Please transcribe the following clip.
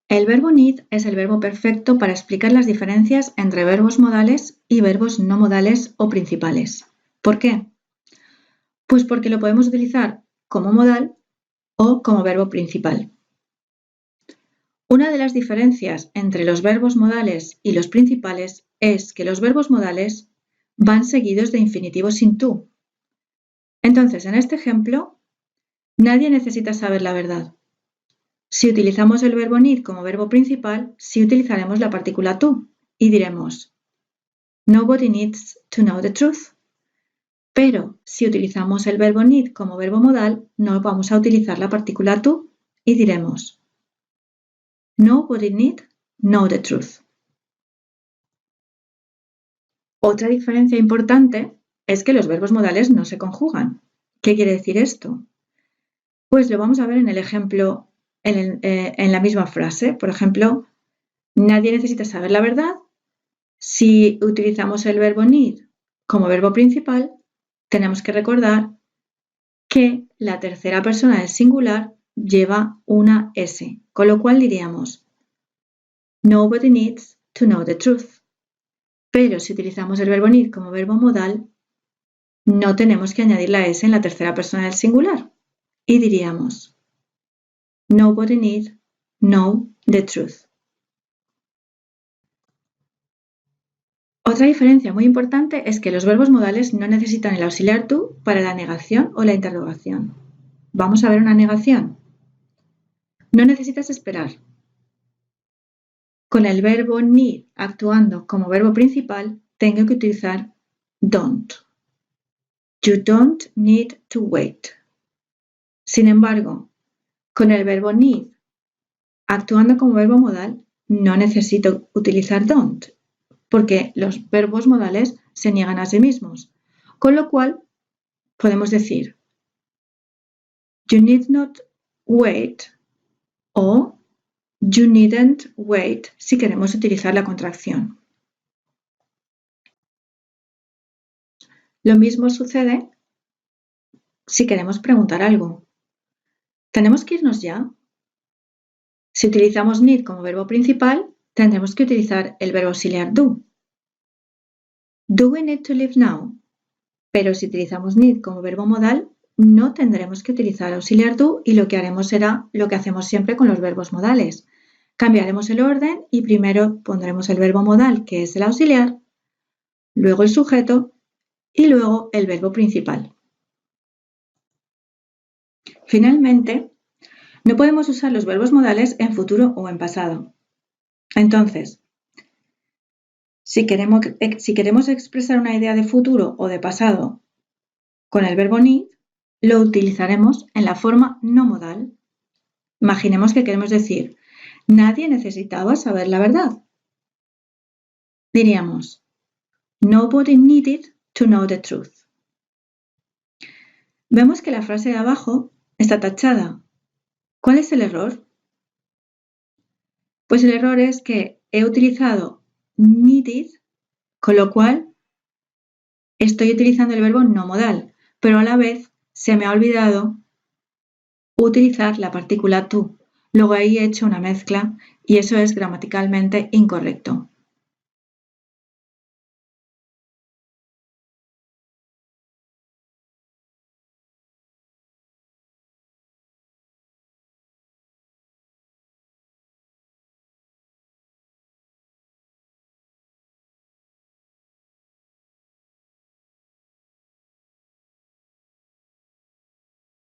El verbo need es el verbo perfecto para explicar las diferencias entre verbos modales y verbos no modales o principales. ¿Por qué? Pues porque lo podemos utilizar como modal o como verbo principal. Una de las diferencias entre los verbos modales y los principales es que los verbos modales van seguidos de infinitivo sin to. Entonces, en este ejemplo, nadie necesita saber la verdad. Si utilizamos el verbo need como verbo principal, sí utilizaremos la partícula to y diremos Nobody needs to know the truth. Pero si utilizamos el verbo need como verbo modal, no vamos a utilizar la partícula to y diremos Nobody need know the truth. Otra diferencia importante es que los verbos modales no se conjugan. ¿Qué quiere decir esto? Pues lo vamos a ver en el ejemplo, en la misma frase. Por ejemplo, nadie necesita saber la verdad. Si utilizamos el verbo need como verbo principal, tenemos que recordar que la tercera persona del singular lleva una S, con lo cual diríamos Nobody needs to know the truth. Pero si utilizamos el verbo need como verbo modal, no tenemos que añadir la S en la tercera persona del singular y diríamos Nobody need know the truth. Otra diferencia muy importante es que los verbos modales no necesitan el auxiliar to para la negación o la interrogación. Vamos a ver una negación. No necesitas esperar. Con el verbo need actuando como verbo principal, tengo que utilizar don't. You don't need to wait. Sin embargo, con el verbo need actuando como verbo modal, no necesito utilizar don't, porque los verbos modales se niegan a sí mismos. Con lo cual, podemos decir You need not wait o You needn't wait si queremos utilizar la contracción. Lo mismo sucede si queremos preguntar algo. ¿Tenemos que irnos ya? Si utilizamos need como verbo principal, tendremos que utilizar el verbo auxiliar do. Do we need to leave now? Pero si utilizamos need como verbo modal, no tendremos que utilizar auxiliar do y lo que haremos será lo que hacemos siempre con los verbos modales. Cambiaremos el orden y primero pondremos el verbo modal, que es el auxiliar, luego el sujeto y luego el verbo principal. Finalmente, no podemos usar los verbos modales en futuro o en pasado. Entonces, si queremos expresar una idea de futuro o de pasado con el verbo need, lo utilizaremos en la forma no modal. Imaginemos que queremos decir, nadie necesitaba saber la verdad. Diríamos, nobody needed to know the truth. Vemos que la frase de abajo está tachada. ¿Cuál es el error? Pues el error es que he utilizado needed, con lo cual estoy utilizando el verbo no modal, pero a la vez se me ha olvidado utilizar la partícula to. Luego ahí he hecho una mezcla y eso es gramaticalmente incorrecto.